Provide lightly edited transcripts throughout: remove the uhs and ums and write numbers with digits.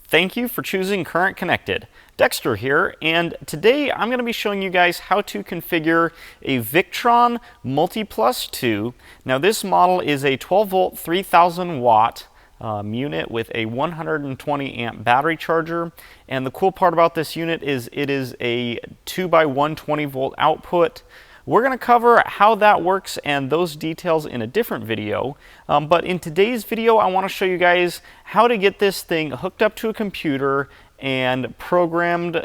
Thank you for choosing Current Connected. Dexter here, and today I'm going to be showing you guys how to configure a Victron MultiPlus-II. Now this model is a 12 volt 3000 watt unit with a 120 amp battery charger, and the cool part about this unit is it is a 2x120 volt output. We're going to cover how that works and those details in a different video, but in today's video I want to show you guys how to get this thing hooked up to a computer and programmed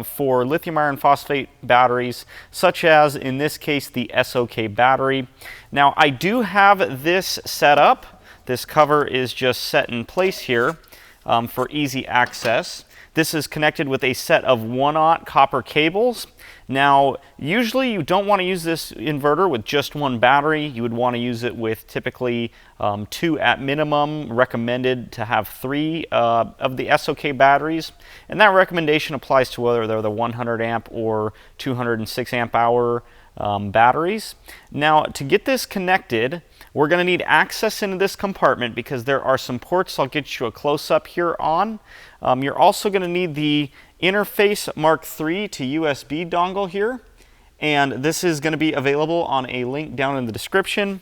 for lithium iron phosphate batteries, such as in this case the SOK battery. Now I do have this set up. This cover is just set in place here for easy access. This is connected with a set of 1/0 copper cables. Now, usually you don't want to use this inverter with just one battery. You would want to use it with typically 2 at minimum, recommended to have 3 of the SOK batteries. And that recommendation applies to whether they're the 100 amp or 206 amp hour batteries. Now, to get this connected, we're going to need access into this compartment because there are some ports I'll get you a close-up here on. You're also going to need the interface Mark III to USB dongle here, and this is going to be available on a link down in the description.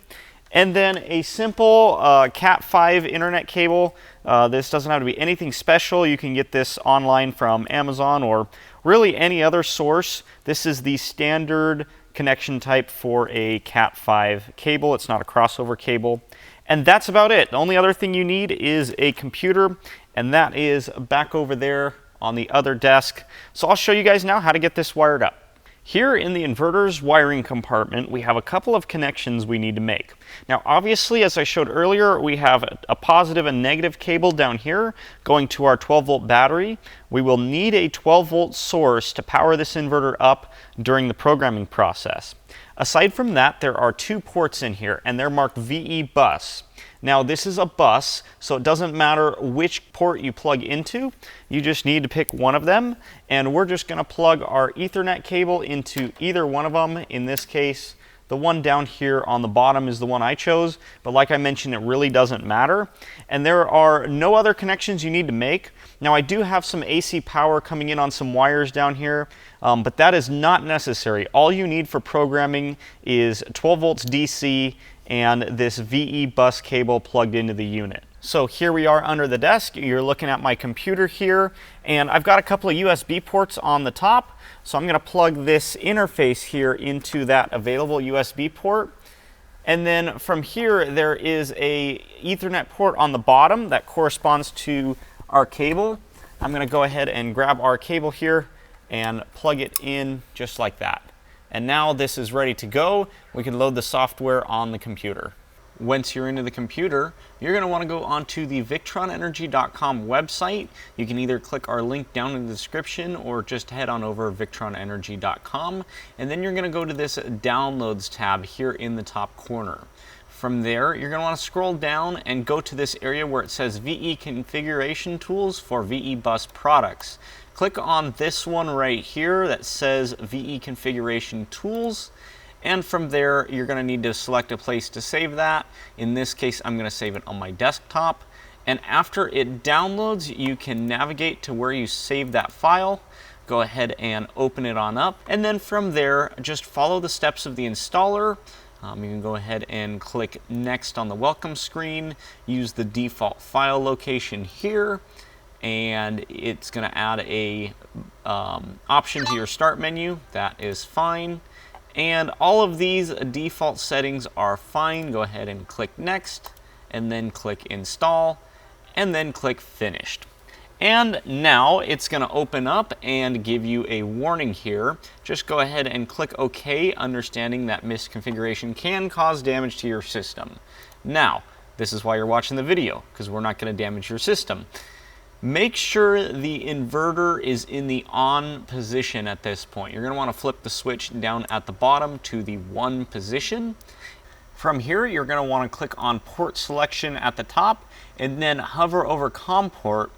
And then a simple Cat5 internet cable. This doesn't have to be anything special. You can get this online from Amazon or really any other source. This is the standard connection type for a Cat5 cable. It's not a crossover cable. And that's about it. The only other thing you need is a computer, and that is back over there on the other desk. So I'll show you guys now how to get this wired up. Here in the inverter's wiring compartment, we have a couple of connections we need to make. Now obviously, as I showed earlier, we have a positive and negative cable down here going to our 12 volt battery. We will need a 12 volt source to power this inverter up during the programming process. Aside from that, there are 2 ports in here, and they're marked VE bus. Now this is a bus, so it doesn't matter which port you plug into. You just need to pick one of them, and we're just going to plug our Ethernet cable into either one of them. In this case, the one down here on the bottom is the one I chose, but like I mentioned, it really doesn't matter. And there are no other connections you need to make. Now I do have some AC power coming in on some wires down here, but that is not necessary. All you need for programming is 12 volts DC and this VE bus cable plugged into the unit. So here we are under the desk. You're looking at my computer here, and I've got a couple of USB ports on the top. So I'm going to plug this interface here into that available USB port. And then from here, there is a Ethernet port on the bottom that corresponds to our cable. I'm going to go ahead and grab our cable here and plug it in just like that. And now this is ready to go. We can load the software on the computer. Once you're into the computer, you're going to want to go onto the VictronEnergy.com website. You can either click our link down in the description or just head on over to VictronEnergy.com, and then you're going to go to this Downloads tab here in the top corner. From there, you're going to want to scroll down and go to this area where it says VE Configuration Tools for VE Bus Products. Click on this one right here that says VE Configuration Tools. And from there, you're going to need to select a place to save that. In this case, I'm going to save it on my desktop. And after it downloads, you can navigate to where you saved that file. Go ahead and open it on up. And then from there, just follow the steps of the installer. You can go ahead and click Next on the welcome screen. Use the default file location here. And it's going to add a option to your start menu. That is fine. And all of these default settings are fine. Go ahead and click Next, and then click Install, and then click Finished. And now it's going to open up and give you a warning here. Just go ahead and click OK, understanding that misconfiguration can cause damage to your system. Now, this is why you're watching the video, because we're not going to damage your system. Make sure the inverter is in the on position at this point. You're going to want to flip the switch down at the bottom to the 1 position. From here, you're going to want to click on port selection at the top and then hover over COM port.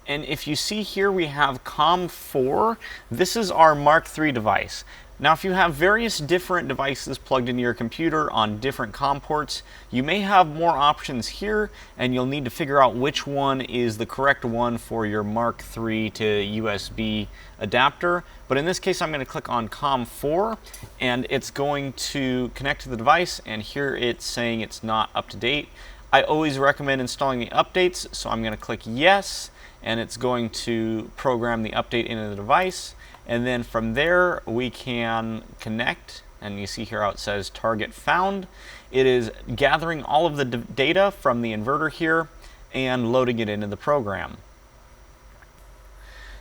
And if you see here, we have COM4. This is our Mark III device. Now, if you have various different devices plugged into your computer on different COM ports, you may have more options here, and you'll need to figure out which one is the correct one for your Mark III to USB adapter. But in this case, I'm going to click on COM 4, and it's going to connect to the device, and here it's saying it's not up to date. I always recommend installing the updates, so I'm going to click yes, and it's going to program the update into the device. And then from there, we can connect, and you see here how it says target found. It is gathering all of the data from the inverter here and loading it into the program.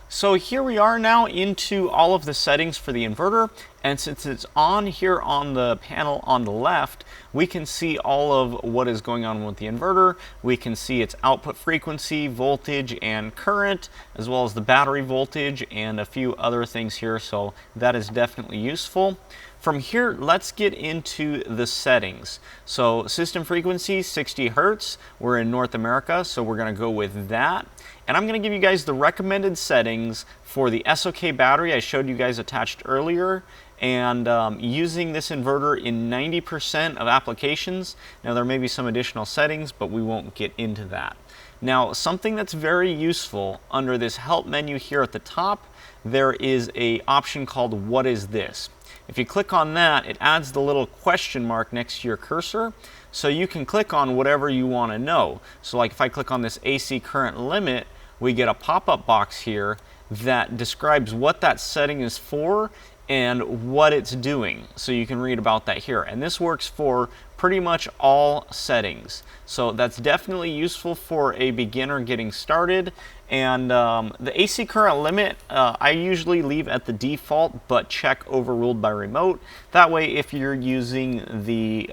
So here we are now into all of the settings for the inverter, and since it's on here on the panel on the left, we can see all of what is going on with the inverter. We can see its output frequency, voltage, and current, as well as the battery voltage and a few other things here, so that is definitely useful. From here, let's get into the settings. So system frequency, 60 Hertz. We're in North America, so we're going to go with that. And I'm going to give you guys the recommended settings for the SOK battery I showed you guys attached earlier, and using this inverter in 90% of applications. Now, there may be some additional settings, but we won't get into that. Now, something that's very useful under this help menu here at the top, there is an option called What is this? If you click on that, it adds the little question mark next to your cursor, so you can click on whatever you want to know. So like if I click on this AC current limit, we get a pop-up box here that describes what that setting is for and what it's doing. So you can read about that here. And this works for pretty much all settings. So that's definitely useful for a beginner getting started. And the AC current limit, I usually leave at the default, but check overruled by remote. That way, if you're using the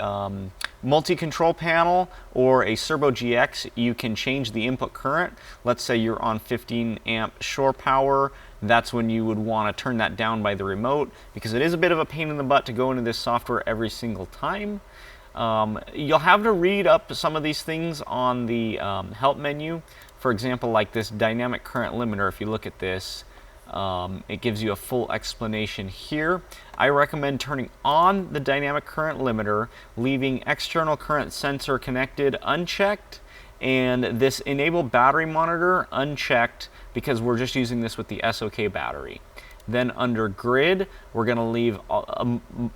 multi-control panel or a Servo GX, you can change the input current. Let's say you're on 15 amp shore power. That's when you would want to turn that down by the remote, because it is a bit of a pain in the butt to go into this software every single time. You'll have to read up some of these things on the help menu. For example, like this dynamic current limiter, if you look at this, it gives you a full explanation here. I recommend turning on the dynamic current limiter, leaving external current sensor connected unchecked, and this enable battery monitor unchecked, because we're just using this with the SOK battery. Then under grid, we're going to leave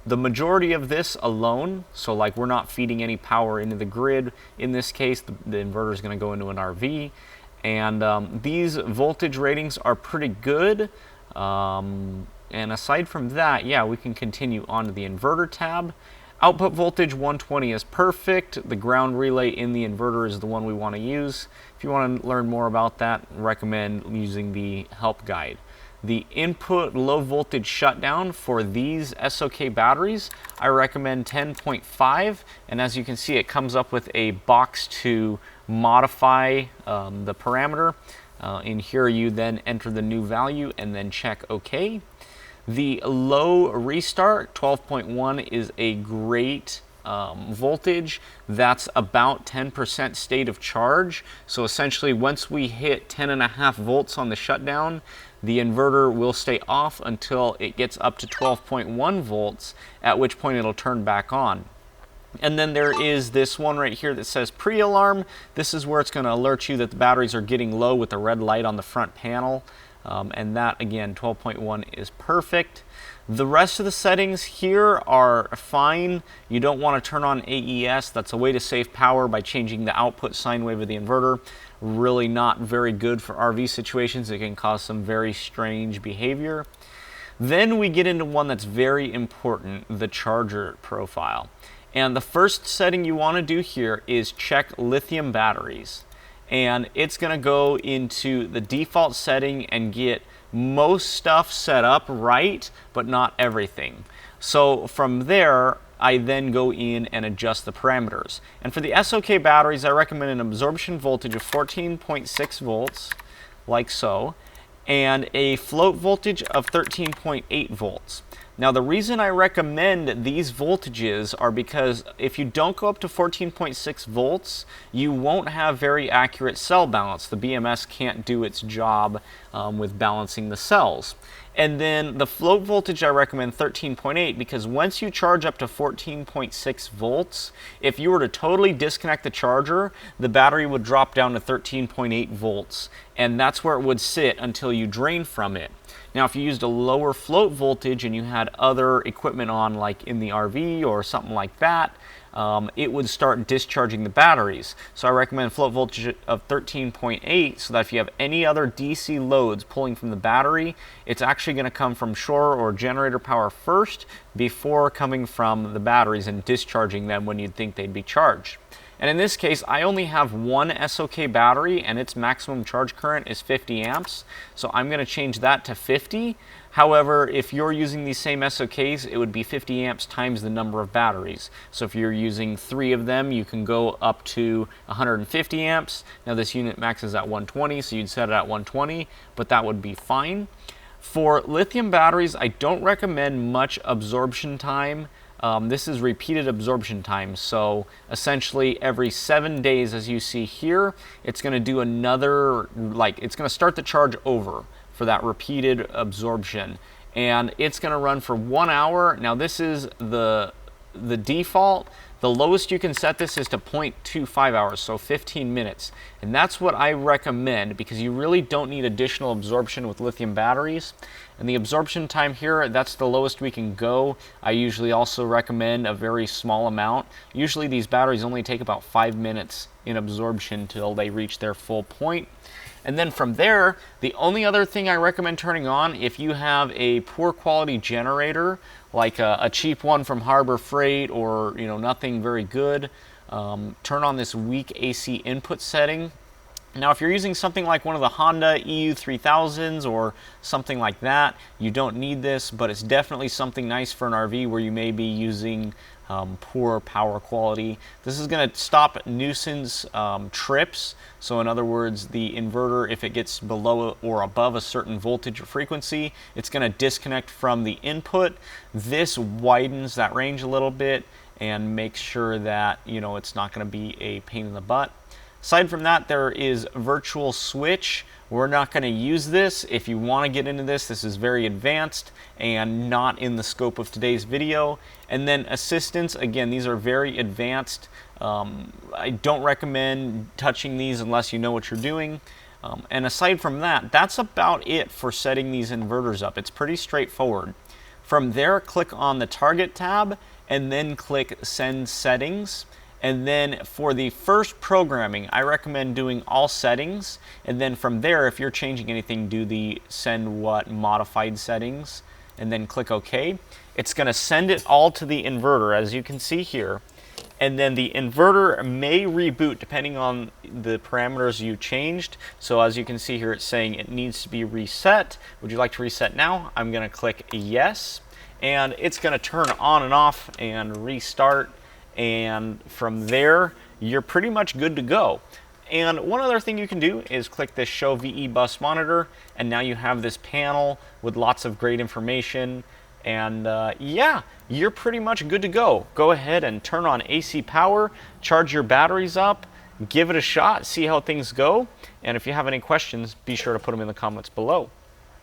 the majority of this alone. So like we're not feeding any power into the grid. In this case, the inverter is going to go into an RV. And these voltage ratings are pretty good. And aside from that, yeah, we can continue on to the inverter tab. Output voltage 120 is perfect. The ground relay in the inverter is the one we want to use. If you want to learn more about that, recommend using the help guide. The input low voltage shutdown for these SOK batteries, I recommend 10.5, and as you can see, it comes up with a box to modify the parameter. In here, you then enter the new value and then check OK. The low restart 12.1 is a great voltage. That's about 10% state of charge. So essentially, once we hit 10.5 volts on the shutdown, the inverter will stay off until it gets up to 12.1 volts, at which point it'll turn back on. And then there is this one right here that says pre-alarm. This is where it's going to alert you that the batteries are getting low with the red light on the front panel. And that, again, 12.1 is perfect. The rest of the settings here are fine. You don't want to turn on AES. That's a way to save power by changing the output sine wave of the inverter. Really not very good for RV situations. It can cause some very strange behavior. Then we get into one that's very important, the charger profile. And the first setting you want to do here is check lithium batteries. And it's going to go into the default setting and get most stuff set up right, but not everything. So from there, I then go in and adjust the parameters. And for the SOK batteries, I recommend an absorption voltage of 14.6 volts, like so, and a float voltage of 13.8 volts. Now the reason I recommend these voltages are because if you don't go up to 14.6 volts, you won't have very accurate cell balance. The BMS can't do its job with balancing the cells. And then the float voltage, I recommend 13.8 because once you charge up to 14.6 volts, if you were to totally disconnect the charger, the battery would drop down to 13.8 volts. And that's where it would sit until you drain from it. Now, if you used a lower float voltage and you had other equipment on, like in the RV or something like that, it would start discharging the batteries. So I recommend float voltage of 13.8 so that if you have any other DC loads pulling from the battery, it's actually going to come from shore or generator power first before coming from the batteries and discharging them when you'd think they'd be charged. And in this case, I only have one SOK battery and its maximum charge current is 50 amps. So I'm going to change that to 50. However, if you're using these same SOKs, it would be 50 amps times the number of batteries. So if you're using 3 of them, you can go up to 150 amps. Now this unit maxes at 120, so you'd set it at 120, but that would be fine. For lithium batteries, I don't recommend much absorption time. This is repeated absorption time, so essentially every 7 days, as you see here, it's going to do another, it's going to start the charge over for that repeated absorption, and it's going to run for 1 hour. Now this is the default. The lowest you can set this is to 0.25 hours, so 15 minutes. And that's what I recommend because you really don't need additional absorption with lithium batteries. And the absorption time here, that's the lowest we can go. I usually also recommend a very small amount. Usually these batteries only take about 5 minutes in absorption till they reach their full point. And then from there, the only other thing I recommend turning on, if you have a poor quality generator, like a cheap one from Harbor Freight or nothing very good, turn on this weak AC input setting. Now if you're using something like one of the Honda EU3000s or something like that, you don't need this, but it's definitely something nice for an RV where you may be using poor power quality. This is going to stop nuisance trips. So in other words, the inverter, if it gets below or above a certain voltage or frequency, it's going to disconnect from the input. This widens that range a little bit and makes sure that it's not going to be a pain in the butt. Aside from that, there is virtual switch. We're not going to use this. If you want to get into this, this is very advanced and not in the scope of today's video. And then assistance, again, these are very advanced. I don't recommend touching these unless you know what you're doing. And aside from that, that's about it for setting these inverters up. It's pretty straightforward. From there, click on the Target tab and then click Send Settings. And then for the first programming, I recommend doing all settings. And then from there, if you're changing anything, do the Send What Modified Settings and then click OK. It's going to send it all to the inverter, as you can see here. And then the inverter may reboot depending on the parameters you changed. So as you can see here, it's saying it needs to be reset. Would you like to reset now? I'm going to click Yes. And it's going to turn on and off and restart. And from there, you're pretty much good to go. And one other thing you can do is click this Show VE Bus Monitor, and now you have this panel with lots of great information. And yeah, you're pretty much good to go. Go ahead and turn on AC power, charge your batteries up, give it a shot, see how things go. And if you have any questions, be sure to put them in the comments below.